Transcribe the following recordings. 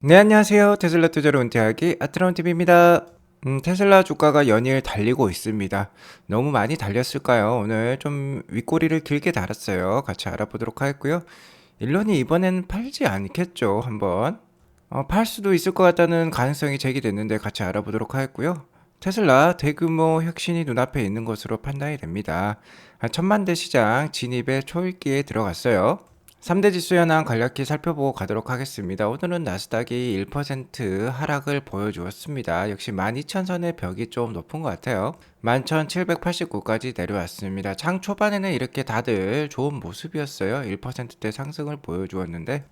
네, 안녕하세요. 테슬라 투자로 은퇴하기 아트론TV입니다. 테슬라 주가가 연일 달리고 있습니다. 너무 많이 달렸을까요? 오늘 좀 윗꼬리를 길게 달았어요. 같이 알아보도록 하겠고요. 일론이 이번엔 팔지 않겠죠, 한번. 팔 수도 있을 것 같다는 가능성이 제기됐는데 같이 알아보도록 하겠고요. 테슬라 대규모 혁신이 눈앞에 있는 것으로 판단이 됩니다. 1,000만 대 시장 진입의 초읽기에 들어갔어요. 3대 지수 현황 간략히 살펴보고 가도록 하겠습니다. 오늘은 나스닥이 1% 하락을 보여주었습니다. 역시 12,000선의 벽이 좀 높은 것 같아요. 11,789까지 내려왔습니다. 장 초반에는 이렇게 다들 좋은 모습이었어요. 1%대 상승을 보여주었는데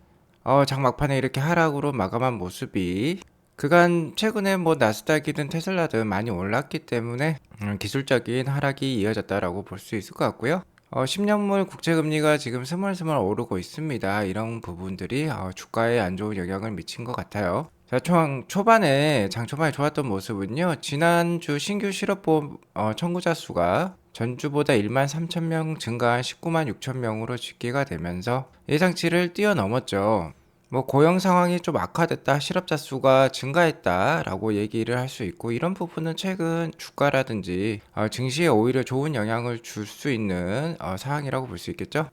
장 막판에 이렇게 하락으로 마감한 모습이 그간 최근에 뭐 나스닥이든 테슬라든 많이 올랐기 때문에 기술적인 하락이 이어졌다라고 볼 수 있을 것 같고요. 10년물 국채금리가 지금 스멀스멀 오르고 있습니다. 이런 부분들이 주가에 안 좋은 영향을 미친 것 같아요. 자, 장 초반에 좋았던 모습은요. 지난주 신규 실업보험 청구자 수가 전주보다 1만 3천 명 증가한 19만 6천 명으로 집계가 되면서 예상치를 뛰어넘었죠. 뭐 고용 상황이 좀 악화됐다, 실업자 수가 증가했다라고 얘기를 할 수 있고 이런 부분은 최근 주가라든지 증시에 오히려 좋은 영향을 줄 수 있는 사항이라고 볼 수 있겠죠.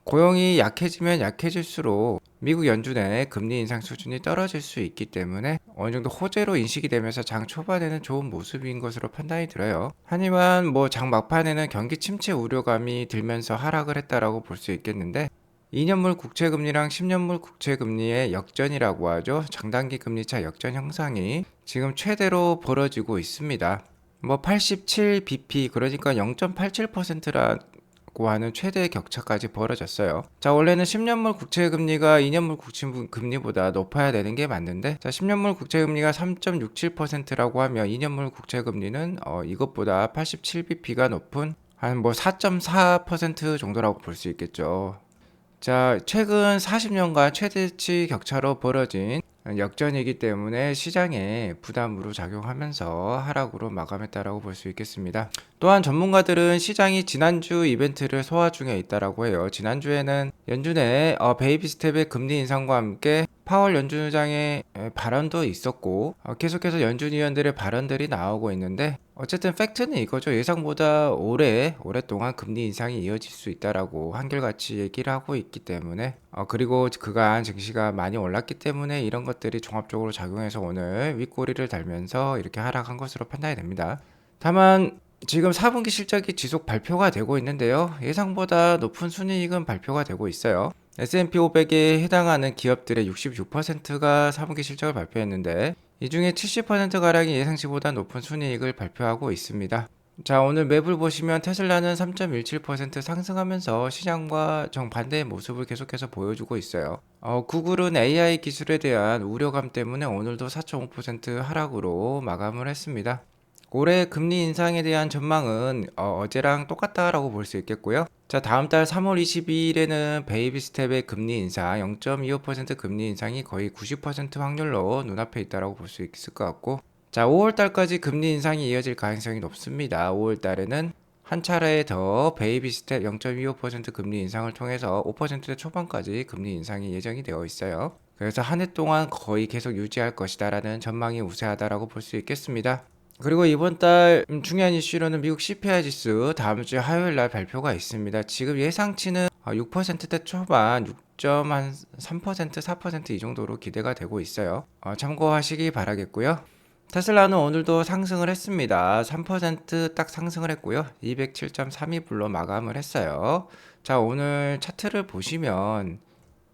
고용이 약해지면 약해질수록 미국 연준의 금리 인상 수준이 떨어질 수 있기 때문에 어느 정도 호재로 인식이 되면서 장 초반에는 좋은 모습인 것으로 판단이 들어요. 하지만 뭐 장 막판에는 경기 침체 우려감이 들면서 하락을 했다라고 볼 수 있겠는데 2년물 국채금리랑 10년물 국채금리의 역전이라고 하죠. 장단기 금리차 역전 형상이 지금 최대로 벌어지고 있습니다. 뭐 87bp 그러니까 0.87%라고 하는 최대 격차까지 벌어졌어요. 자, 원래는 10년물 국채금리가 2년물 국채금리보다 높아야 되는 게 맞는데 자, 10년물 국채금리가 3.67%라고 하면 2년물 국채금리는 이것보다 87bp가 높은 한 뭐 4.4% 정도라고 볼 수 있겠죠. 자, 최근 40년간 최대치 격차로 벌어진 역전이기 때문에 시장에 부담으로 작용하면서 하락으로 마감했다라고 볼 수 있겠습니다. 또한 전문가들은 시장이 지난주 이벤트를 소화 중에 있다라고 해요. 지난주에는 연준의 베이비 스텝의 금리 인상과 함께 파월 연준의장의 발언도 있었고 계속해서 연준 위원들의 발언들이 나오고 있는데 어쨌든 팩트는 이거죠. 예상보다 오랫동안 금리 인상이 이어질 수 있다라고 한결같이 얘기를 하고 있기 때문에 그리고 그간 증시가 많이 올랐기 때문에 이런 것들이 종합적으로 작용해서 오늘 윗꼬리를 달면서 이렇게 하락한 것으로 판단이 됩니다. 다만 지금 4분기 실적이 지속 발표가 되고 있는데요. 예상보다 높은 순이익은 발표가 되고 있어요. S&P 500에 해당하는 기업들의 66%가 4분기 실적을 발표했는데 이 중에 70%가량이 예상치보다 높은 순이익을 발표하고 있습니다. 자, 오늘 맵을 보시면 테슬라는 3.17% 상승하면서 시장과 정반대의 모습을 계속해서 보여주고 있어요. 구글은 AI 기술에 대한 우려감 때문에 오늘도 4.5% 하락으로 마감을 했습니다. 올해 금리 인상에 대한 전망은 어제랑 똑같다라고 볼 수 있겠고요. 자, 다음 달 3월 22일에는 베이비 스텝의 금리 인상 0.25% 금리 인상이 거의 90% 확률로 눈앞에 있다라고 볼 수 있을 것 같고 자, 5월 달까지 금리 인상이 이어질 가능성이 높습니다. 5월 달에는 한 차례 더 베이비 스텝 0.25% 금리 인상을 통해서 5%대 초반까지 금리 인상이 예정이 되어 있어요. 그래서 한 해 동안 거의 계속 유지할 것이다라는 전망이 우세하다라고 볼 수 있겠습니다. 그리고 이번 달 중요한 이슈로는 미국 CPI 지수 다음 주 화요일 날 발표가 있습니다. 지금 예상치는 6%대 초반 6.3% 4%이 정도로 기대가 되고 있어요. 참고하시기 바라겠고요. 테슬라는 오늘도 상승을 했습니다. 3%딱 상승을 했고요. 207.32불로 마감을 했어요. 자, 오늘 차트를 보시면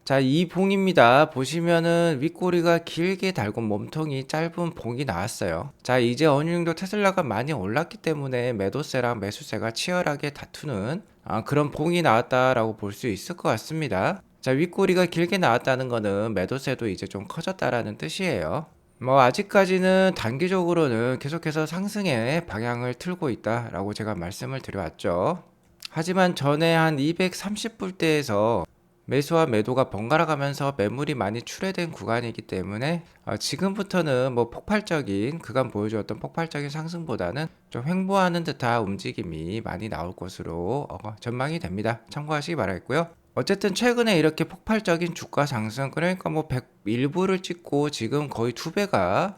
자, 이 봉입니다. 보시면은 윗꼬리가 길게 달고 몸통이 짧은 봉이 나왔어요. 자, 이제 어느 정도 테슬라가 많이 올랐기 때문에 매도세랑 매수세가 치열하게 다투는 그런 봉이 나왔다라고 볼 수 있을 것 같습니다. 자, 윗꼬리가 길게 나왔다는 거는 매도세도 이제 좀 커졌다라는 뜻이에요. 뭐 아직까지는 단기적으로는 계속해서 상승의 방향을 틀고 있다라고 제가 말씀을 드려왔죠. 하지만 전에 한 230불대에서 매수와 매도가 번갈아 가면서 매물이 많이 출회된 구간이기 때문에 지금부터는 뭐 폭발적인 그간 보여주었던 폭발적인 상승보다는 좀 횡보하는 듯한 움직임이 많이 나올 것으로 전망이 됩니다. 참고하시기 바라겠고요. 어쨌든 최근에 이렇게 폭발적인 주가 상승, 그러니까 뭐 101불을 찍고 지금 거의 2배가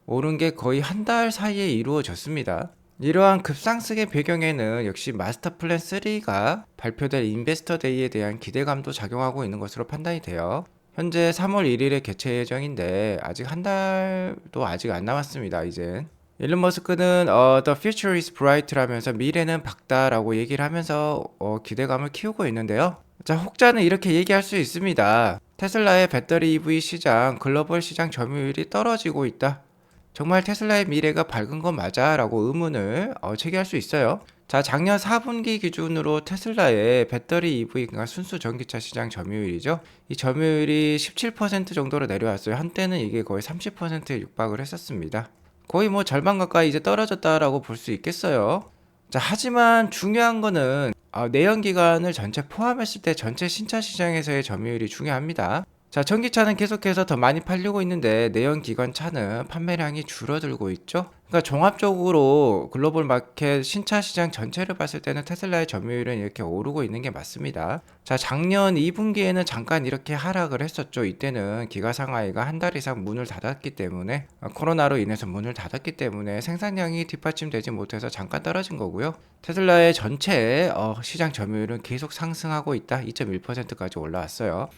오른 게 거의 한 달 사이에 이루어졌습니다. 이러한 급상승의 배경에는 역시 마스터 플랜 3가 발표될 인베스터 데이에 대한 기대감도 작용하고 있는 것으로 판단이 돼요. 현재 3월 1일에 개최 예정인데 아직 한 달도 아직 안 남았습니다. 이젠 일론 머스크는 The future is bright라면서 미래는 밝다라고 얘기를 하면서 기대감을 키우고 있는데요. 자, 혹자는 이렇게 얘기할 수 있습니다. 테슬라의 배터리 EV 시장, 글로벌 시장 점유율이 떨어지고 있다. 정말 테슬라의 미래가 밝은 건 맞아? 라고 의문을 제기할 수 있어요. 자, 작년 4분기 기준으로 테슬라의 배터리 EV, 그러니까 순수 전기차 시장 점유율이죠. 이 점유율이 17% 정도로 내려왔어요. 한때는 이게 거의 30%에 육박을 했었습니다. 거의 뭐 절반 가까이 이제 떨어졌다라고 볼 수 있겠어요. 자, 하지만 중요한 거는 내연기관을 전체 포함했을 때 전체 신차 시장에서의 점유율이 중요합니다. 자, 전기차는 계속해서 더 많이 팔리고 있는데 내연기관 차는 판매량이 줄어들고 있죠. 그러니까 종합적으로 글로벌 마켓 신차 시장 전체를 봤을 때는 테슬라의 점유율은 이렇게 오르고 있는 게 맞습니다. 자, 작년 2분기에는 잠깐 이렇게 하락을 했었죠. 이때는 기가 상하이가 한 달 이상 문을 닫았기 때문에 코로나로 인해서 문을 닫았기 때문에 생산량이 뒷받침되지 못해서 잠깐 떨어진 거고요. 테슬라의 전체 시장 점유율은 계속 상승하고 있다. 2.1%까지 올라왔어요.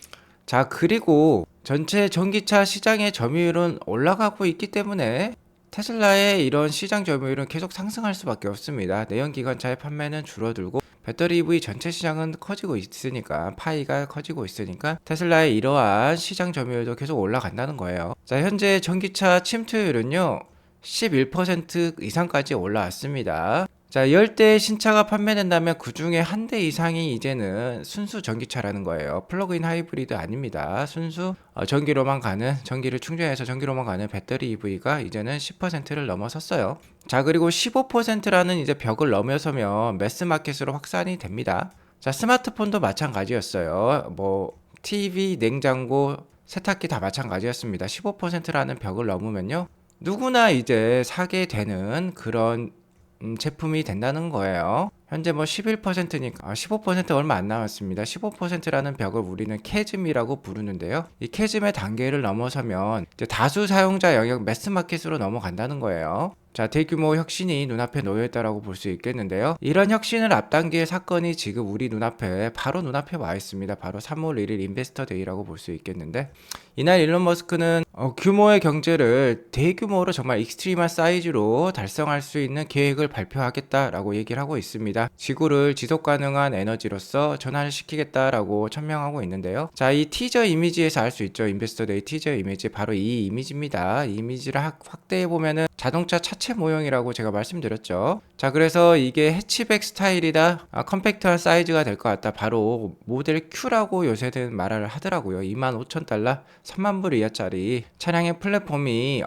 자, 그리고 전체 전기차 시장의 점유율은 올라가고 있기 때문에 테슬라의 이런 시장 점유율은 계속 상승할 수밖에 없습니다. 내연기관차의 판매는 줄어들고 배터리 EV 전체 시장은 커지고 있으니까, 파이가 커지고 있으니까 테슬라의 이러한 시장 점유율도 계속 올라간다는 거예요. 자, 현재 전기차 침투율은요 11% 이상까지 올라왔습니다. 자, 10대의 신차가 판매된다면 그 중에 한 대 이상이 이제는 순수 전기차라는 거예요. 플러그인 하이브리드 아닙니다. 순수 전기로만 가는, 전기를 충전해서 전기로만 가는 배터리 EV가 이제는 10%를 넘어섰어요. 자, 그리고 15%라는 이제 벽을 넘어서면 매스마켓으로 확산이 됩니다. 자, 스마트폰도 마찬가지였어요. 뭐 TV, 냉장고, 세탁기 다 마찬가지였습니다. 15%라는 벽을 넘으면요 누구나 이제 사게 되는 그런 제품이 된다는 거예요. 현재 뭐 11%니까 15% 얼마 안 남았습니다. 15%라는 벽을 우리는 캐즘이라고 부르는데요. 이 캐즘의 단계를 넘어서면 이제 다수 사용자 영역 매스마켓으로 넘어간다는 거예요. 자, 대규모 혁신이 눈앞에 놓여있다라고 볼 수 있겠는데요. 이런 혁신을 앞당길 사건이 지금 우리 눈앞에, 바로 눈앞에 와 있습니다. 바로 3월 1일 인베스터 데이라고 볼 수 있겠는데, 이날 일론 머스크는 규모의 경제를 대규모로 정말 익스트림한 사이즈로 달성할 수 있는 계획을 발표하겠다라고 얘기를 하고 있습니다. 지구를 지속 가능한 에너지로서 전환을 시키겠다라고 천명하고 있는데요. 자, 이 티저 이미지에서 알 수 있죠. 인베스터 데이 티저 이미지, 바로 이 이미지입니다. 이 이미지를 확대해 보면은 자동차 차체 모형이라고 제가 말씀드렸죠. 자, 그래서 이게 해치백 스타일이다, 컴팩트한 사이즈가 될 것 같다. 바로 모델 Q라고 요새는 말을 하더라고요. 25,000달러, 3만 불 이하짜리 차량의 플랫폼이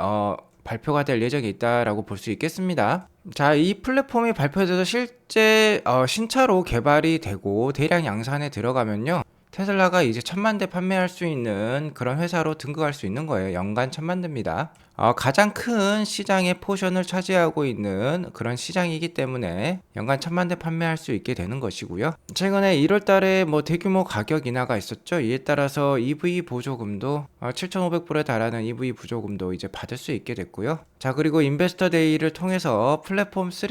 발표가 될 예정이 있다라고 볼 수 있겠습니다. 자, 이 플랫폼이 발표돼서 실제 신차로 개발이 되고 대량 양산에 들어가면요 테슬라가 이제 1000만 대 판매할 수 있는 그런 회사로 등극할 수 있는 거예요. 연간 1000만 대입니다. 가장 큰 시장의 포션을 차지하고 있는 그런 시장이기 때문에 연간 1000만 대 판매할 수 있게 되는 것이고요. 최근에 1월 달에 뭐 대규모 가격 인하가 있었죠. 이에 따라서 EV 보조금도 7,500불에 달하는 EV 보조금도 이제 받을 수 있게 됐고요. 자, 그리고 인베스터 데이를 통해서 플랫폼 3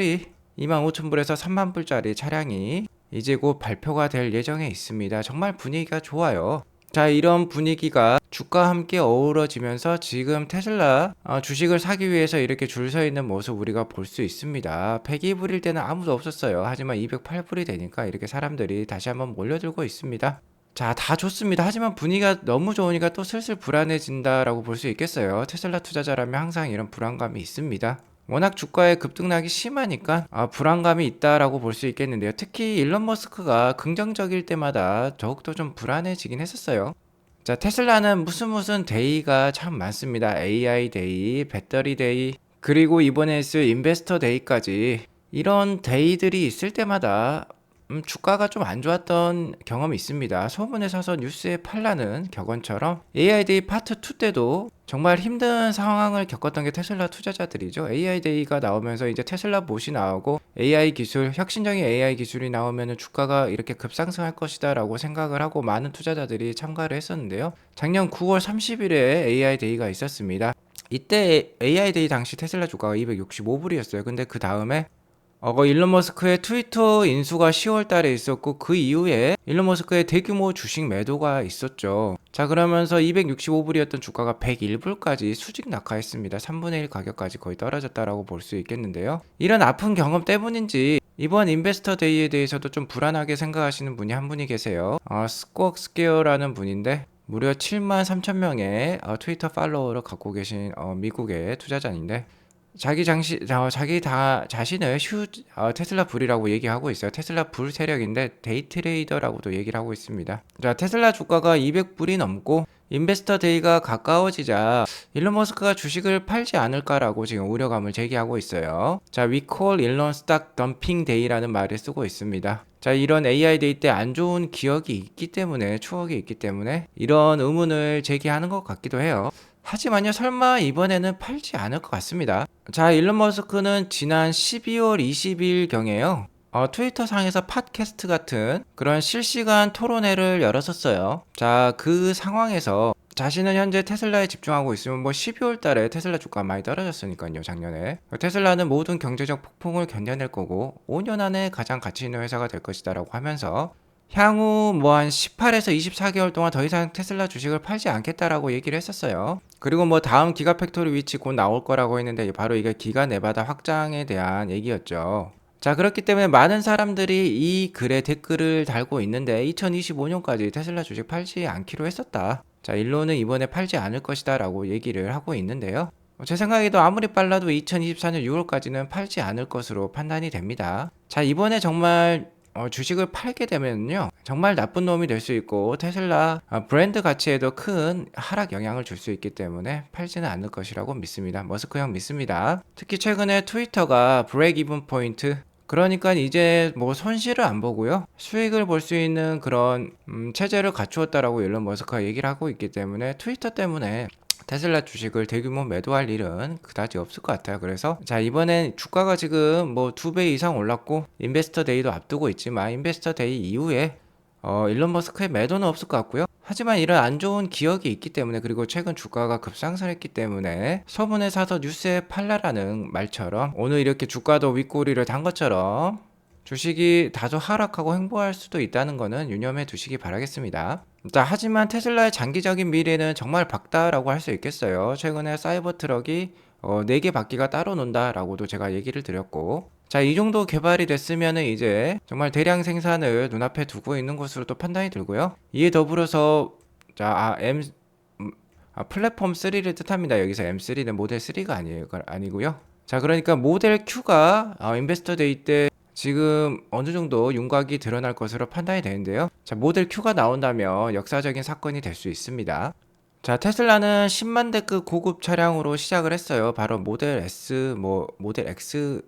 25,000불에서 3만 불짜리 차량이 이제 곧 발표가 될 예정에 있습니다. 정말 분위기가 좋아요. 자, 이런 분위기가 주가와 함께 어우러지면서 지금 테슬라 주식을 사기 위해서 이렇게 줄 서 있는 모습 우리가 볼 수 있습니다. 102불일 때는 아무도 없었어요. 하지만 208불이 되니까 이렇게 사람들이 다시 한번 몰려들고 있습니다. 자, 다 좋습니다. 하지만 분위기가 너무 좋으니까 또 슬슬 불안해진다라고 볼 수 있겠어요. 테슬라 투자자라면 항상 이런 불안감이 있습니다. 워낙 주가의 급등락이 심하니까 불안감이 있다라고 볼 수 있겠는데요. 특히 일론 머스크가 긍정적일 때마다 더욱더 좀 불안해지긴 했었어요. 자, 테슬라는 무슨 데이가 참 많습니다. AI 데이, 배터리 데이, 그리고 이번에 있을 인베스터 데이까지 이런 데이들이 있을 때마다 주가가 좀 안 좋았던 경험이 있습니다. 소문에 사서 뉴스에 팔라는 격언처럼 AI데이 파트 2 때도 정말 힘든 상황을 겪었던 게 테슬라 투자자들이죠. AI데이가 나오면서 이제 테슬라 봇이 나오고 AI 기술, 혁신적인 AI 기술이 나오면 주가가 이렇게 급상승할 것이다 라고 생각을 하고 많은 투자자들이 참가를 했었는데요. 작년 9월 30일에 AI데이가 있었습니다. 이때 AI데이 당시 테슬라 주가가 265불이었어요. 근데 그 다음에 일론 머스크의 트위터 인수가 10월 달에 있었고 그 이후에 일론 머스크의 대규모 주식 매도가 있었죠. 자, 그러면서 265불이었던 주가가 101불까지 수직 낙하했습니다. 3분의 1 가격까지 거의 떨어졌다라고 볼 수 있겠는데요. 이런 아픈 경험 때문인지 이번 인베스터 데이에 대해서도 좀 불안하게 생각하시는 분이 한 분이 계세요. 스쿼크 스퀘어라는 분인데 무려 7만 3천 명의 트위터 팔로워를 갖고 계신 미국의 투자자인데 자기 자신을 테슬라 불이라고 얘기하고 있어요. 테슬라 불 세력인데 데이 트레이더라고도 얘기를 하고 있습니다. 자, 테슬라 주가가 200불이 넘고 인베스터 데이가 가까워지자 일론 머스크가 주식을 팔지 않을까라고 지금 우려감을 제기하고 있어요. 자, We call Elon Stock Dumping Day라는 말을 쓰고 있습니다. 자, 이런 AI 데이 때 안 좋은 기억이 있기 때문에, 추억이 있기 때문에 이런 의문을 제기하는 것 같기도 해요. 하지만요, 설마 이번에는 팔지 않을 것 같습니다. 자, 일론 머스크는 지난 12월 20일경에요. 트위터 상에서 팟캐스트 같은 그런 실시간 토론회를 열었었어요. 자, 그 상황에서 자신은 현재 테슬라에 집중하고 있으면 12월 달에 테슬라 주가가 많이 떨어졌으니까요, 작년에. 테슬라는 모든 경제적 폭풍을 견뎌낼 거고 5년 안에 가장 가치 있는 회사가 될 것이다라고 하면서 향후 한 18에서 24개월 동안 더 이상 테슬라 주식을 팔지 않겠다라고 얘기를 했었어요. 그리고 다음 기가팩토리 위치 곧 나올 거라고 했는데 바로 이게 기가 네바다 확장에 대한 얘기였죠. 자, 그렇기 때문에 많은 사람들이 이 글에 댓글을 달고 있는데 2025년까지 테슬라 주식 팔지 않기로 했었다. 자, 일론은 이번에 팔지 않을 것이다 라고 얘기를 하고 있는데요. 제 생각에도 아무리 빨라도 2024년 6월까지는 팔지 않을 것으로 판단이 됩니다. 자, 이번에 정말 주식을 팔게 되면요, 정말 나쁜 놈이 될 수 있고 테슬라 브랜드 가치에도 큰 하락 영향을 줄 수 있기 때문에 팔지는 않을 것이라고 믿습니다. 머스크 형 믿습니다. 특히 최근에 트위터가 브레이크 이븐 포인트, 그러니까 이제 손실을 안 보고요, 수익을 볼 수 있는 그런 체제를 갖추었다라고 일론 머스크가 얘기를 하고 있기 때문에 트위터 때문에 테슬라 주식을 대규모 매도할 일은 그다지 없을 것 같아요. 그래서 자, 이번엔 주가가 지금 2배 이상 올랐고 인베스터 데이도 앞두고 있지만 인베스터 데이 이후에 일론 머스크의 매도는 없을 것 같고요. 하지만 이런 안 좋은 기억이 있기 때문에, 그리고 최근 주가가 급상승했기 때문에 소문에 사서 뉴스에 팔라라는 말처럼 오늘 이렇게 주가도 윗꼬리를 단 것처럼 주식이 다소 하락하고 횡보할 수도 있다는 거는 유념해 두시기 바라겠습니다. 자, 하지만 테슬라의 장기적인 미래는 정말 밝다라고 할 수 있겠어요. 최근에 사이버 트럭이 4개 바퀴가 따로 논다라고도 제가 얘기를 드렸고, 자, 이 정도 개발이 됐으면은 이제 정말 대량 생산을 눈앞에 두고 있는 것으로 또 판단이 들고요. 이에 더불어서 자, 플랫폼 3를 뜻합니다. 여기서 M3는 모델 3가 아니고요. 자, 그러니까 모델 Q가 인베스터 데이 때 지금 어느 정도 윤곽이 드러날 것으로 판단이 되는데요. 자, 모델 Q가 나온다면 역사적인 사건이 될 수 있습니다. 자, 테슬라는 10만 대급 고급 차량으로 시작을 했어요. 바로 모델 S, 모델 X,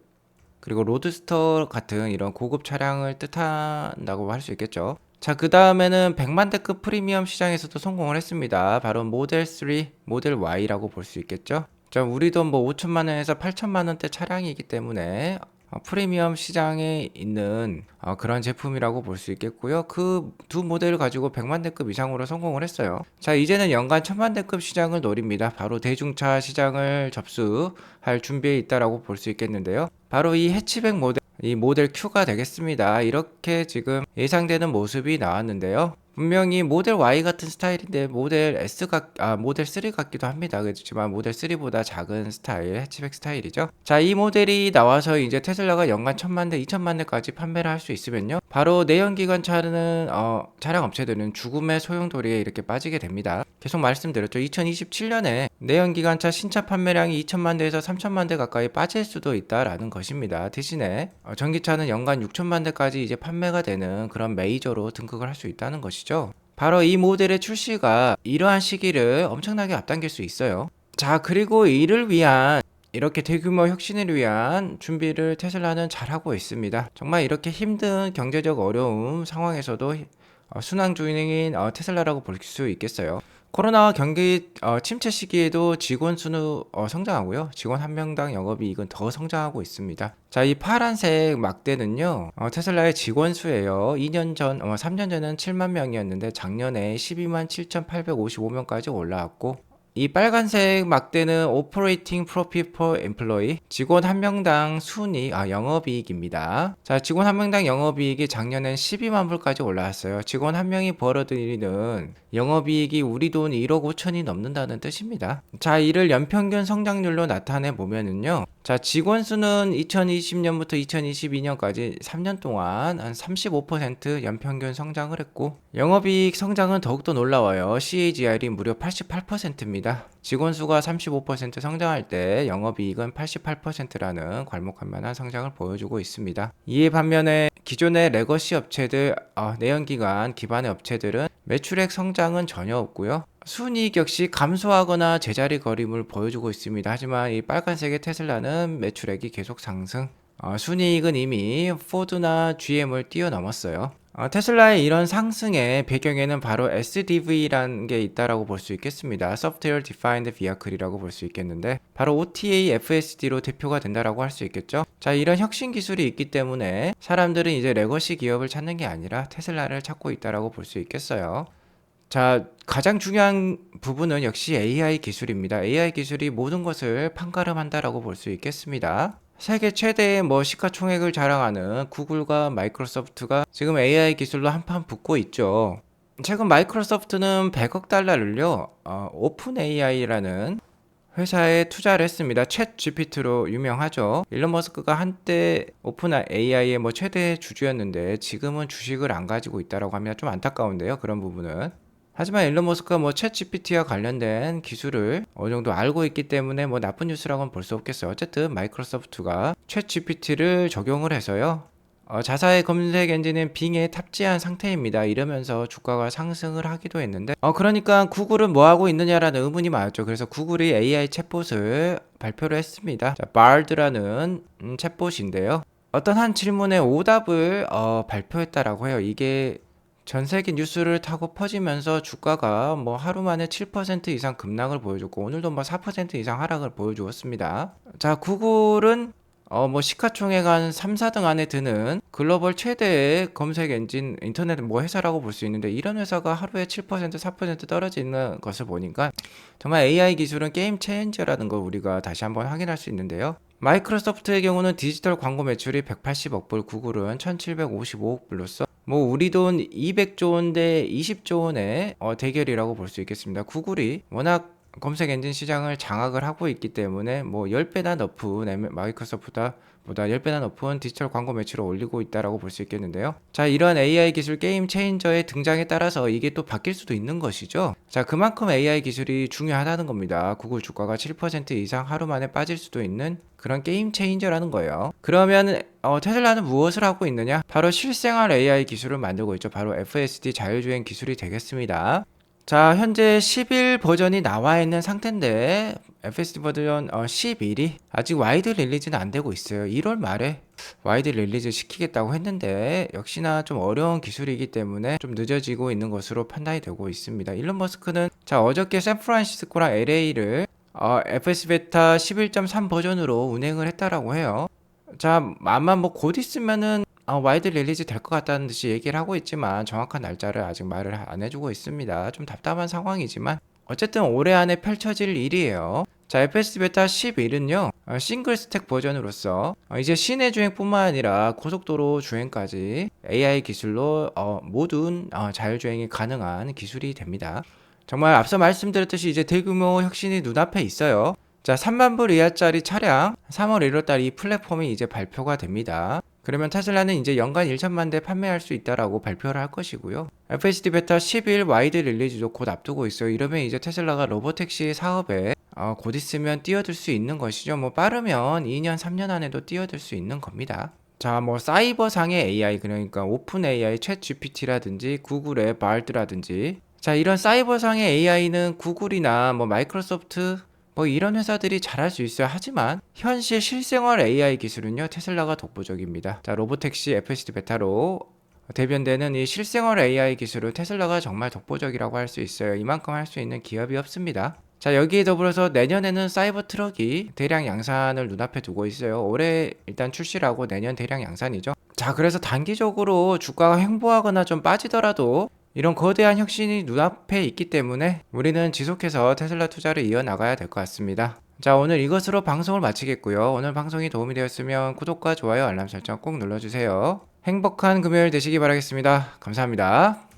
그리고 로드스터 같은 이런 고급 차량을 뜻한다고 할 수 있겠죠. 자, 그 다음에는 100만 대급 프리미엄 시장에서도 성공을 했습니다. 바로 모델 3, 모델 Y라고 볼 수 있겠죠. 자, 우리도 5천만 원에서 8천만 원대 차량이기 때문에 프리미엄 시장에 있는 그런 제품이라고 볼 수 있겠고요. 그 두 모델을 가지고 100만 대급 이상으로 성공을 했어요. 자, 이제는 연간 1000만 대급 시장을 노립니다. 바로 대중차 시장을 접수할 준비에 있다라고 볼 수 있겠는데요. 바로 이 해치백 모델, 이 모델 Q가 되겠습니다. 이렇게 지금 예상되는 모습이 나왔는데요. 분명히 모델 Y 같은 스타일인데 모델 3 같기도 합니다. 그렇지만 모델 3보다 작은 스타일, 해치백 스타일이죠. 자, 이 모델이 나와서 이제 테슬라가 연간 1000만 대, 2000만 대까지 판매를 할 수 있으면요, 바로 내연기관 차는 차량 업체들은 죽음의 소용돌이에 이렇게 빠지게 됩니다. 계속 말씀드렸죠. 2027년에 내연기관차 신차 판매량이 2000만 대에서 3000만 대 가까이 빠질 수도 있다라는 것입니다. 대신에 전기차는 연간 6000만 대까지 이제 판매가 되는 그런 메이저로 등극을 할 수 있다는 것이죠. 바로 이 모델의 출시가 이러한 시기를 엄청나게 앞당길 수 있어요. 자, 그리고 이를 위한 이렇게 대규모 혁신을 위한 준비를 테슬라는 잘하고 있습니다. 정말 이렇게 힘든 경제적 어려움 상황에서도 순항 주인인 테슬라라고 볼 수 있겠어요. 코로나와 경기 침체 시기에도 직원 수는 성장하고요. 직원 한 명당 영업이익은 더 성장하고 있습니다. 자, 이 파란색 막대는요, 테슬라의 직원 수예요. 3년 전은 7만 명이었는데 작년에 12만 7,855명까지 올라왔고, 이 빨간색 막대는 Operating Profit per Employee, 직원 한 명당 순이익, 영업이익입니다. 자, 직원 한 명당 영업이익이 작년엔 12만 불까지 올라왔어요. 직원 한 명이 벌어들이는 영업이익이 우리 돈 1억 5천이 넘는다는 뜻입니다. 자, 이를 연평균 성장률로 나타내 보면은요. 자, 직원 수는 2020년부터 2022년까지 3년 동안 한 35% 연평균 성장을 했고, 영업이익 성장은 더욱더 놀라워요. CAGR이 무려 88%입니다. 직원 수가 35% 성장할 때 영업이익은 88%라는 괄목할 만한 성장을 보여주고 있습니다. 이에 반면에 기존의 레거시 업체들, 내연기관 기반의 업체들은 매출액 성장은 전혀 없고요. 순이익 역시 감소하거나 제자리 걸음을 보여주고 있습니다. 하지만 이 빨간색의 테슬라는 매출액이 계속 상승, 순이익은 이미 포드나 GM을 뛰어넘었어요. 테슬라의 이런 상승의 배경에는 바로 SDV라는 게 있다라고 볼 수 있겠습니다. Software Defined Vehicle이라고 볼 수 있겠는데, 바로 OTA FSD로 대표가 된다라고 할 수 있겠죠. 자, 이런 혁신 기술이 있기 때문에 사람들은 이제 레거시 기업을 찾는 게 아니라 테슬라를 찾고 있다라고 볼 수 있겠어요. 자, 가장 중요한 부분은 역시 AI 기술입니다. AI 기술이 모든 것을 판가름한다라고 볼 수 있겠습니다. 세계 최대의 시가총액을 자랑하는 구글과 마이크로소프트가 지금 AI 기술로 한판 붙고 있죠. 최근 마이크로소프트는 100억 달러를요, 오픈 AI라는 회사에 투자를 했습니다. 챗 GPT로 유명하죠. 일론 머스크가 한때 오픈 AI의 최대 주주였는데 지금은 주식을 안 가지고 있다라고 하면 좀 안타까운데요. 그런 부분은. 하지만 일론 머스크가 챗 GPT와 관련된 기술을 어느 정도 알고 있기 때문에 나쁜 뉴스라고는 볼 수 없겠어요. 어쨌든 마이크로소프트가 챗 GPT를 적용을 해서요. 자사의 검색 엔진은 빙에 탑재한 상태입니다. 이러면서 주가가 상승을 하기도 했는데, 그러니까 구글은 뭐 하고 있느냐라는 의문이 많았죠. 그래서 구글이 AI 챗봇을 발표를 했습니다. 자, Bard라는 챗봇인데요. 어떤 한 질문에 오답을 발표했다라고 해요. 이게 전 세계 뉴스를 타고 퍼지면서 주가가 하루 만에 7% 이상 급락을 보여줬고, 오늘도 4% 이상 하락을 보여주었습니다. 자, 구글은 시가총액 한 3, 4등 안에 드는 글로벌 최대의 검색 엔진 인터넷 회사라고 볼 수 있는데, 이런 회사가 하루에 7%, 4% 떨어지는 것을 보니까 정말 AI 기술은 게임 체인저라는 걸 우리가 다시 한번 확인할 수 있는데요. 마이크로소프트의 경우는 디지털 광고 매출이 180억 불, 구글은 1755억 불로서 우리 돈 200조 원대 20조 원의 대결이라고 볼 수 있겠습니다. 구글이 워낙 검색 엔진 시장을 장악을 하고 있기 때문에 10배나 높은 마이크로소프트보다 10배나 높은 디지털 광고 매출을 올리고 있다라고 볼 수 있겠는데요. 자, 이러한 AI 기술 게임 체인저의 등장에 따라서 이게 또 바뀔 수도 있는 것이죠. 자, 그만큼 AI 기술이 중요하다는 겁니다. 구글 주가가 7% 이상 하루 만에 빠질 수도 있는 그런 게임 체인저라는 거예요. 그러면 테슬라는 무엇을 하고 있느냐? 바로 실생활 AI 기술을 만들고 있죠. 바로 FSD 자율주행 기술이 되겠습니다. 자, 현재 11 버전이 나와 있는 상태인데 FSD 버전 11이 아직 와이드 릴리즈는 안 되고 있어요. 1월 말에 와이드 릴리즈 시키겠다고 했는데 역시나 좀 어려운 기술이기 때문에 좀 늦어지고 있는 것으로 판단이 되고 있습니다. 일론 머스크는 어저께 샌프란시스코랑 LA를 FSD 베타 11.3 버전으로 운행을 했다라고 해요. 자, 아마 곧 있으면은 와이드 릴리즈 될 것 같다는 듯이 얘기를 하고 있지만 정확한 날짜를 아직 말을 안 해주고 있습니다. 좀 답답한 상황이지만 어쨌든 올해 안에 펼쳐질 일이에요. 자, FSD 베타 11은요 싱글 스택 버전으로서 이제 시내 주행뿐만 아니라 고속도로 주행까지 AI 기술로 모든 자율주행이 가능한 기술이 됩니다. 정말 앞서 말씀드렸듯이 이제 대규모 혁신이 눈앞에 있어요. 자, 3만 불 이하짜리 차량 3월 1월달 이 플랫폼이 이제 발표가 됩니다. 그러면 테슬라는 이제 연간 1천만 대 판매할 수 있다라고 발표를 할 것이고요. FSD 베타 11 와이드 릴리즈도 곧 앞두고 있어요. 이러면 이제 테슬라가 로보택시 사업에 곧 있으면 뛰어들 수 있는 것이죠. 빠르면 2년, 3년 안에도 뛰어들 수 있는 겁니다. 자, 사이버상의 AI, 그러니까 오픈 AI, 챗 GPT라든지 구글의 Bard라든지, 자, 이런 사이버상의 AI는 구글이나 마이크로소프트 뭐 이런 회사들이 잘할 수 있어야 하지만 현실 실생활 AI 기술은요 테슬라가 독보적입니다. 자, 로보택시 FSD 베타로 대변되는 이 실생활 AI 기술은 테슬라가 정말 독보적이라고 할 수 있어요. 이만큼 할 수 있는 기업이 없습니다. 자, 여기에 더불어서 내년에는 사이버 트럭이 대량 양산을 눈앞에 두고 있어요. 올해 일단 출시를 하고 내년 대량 양산이죠. 자, 그래서 단기적으로 주가가 횡보하거나 좀 빠지더라도 이런 거대한 혁신이 눈앞에 있기 때문에 우리는 지속해서 테슬라 투자를 이어나가야 될 것 같습니다. 자, 오늘 이것으로 방송을 마치겠고요. 오늘 방송이 도움이 되었으면 구독과 좋아요 알람 설정 꼭 눌러주세요. 행복한 금요일 되시기 바라겠습니다. 감사합니다.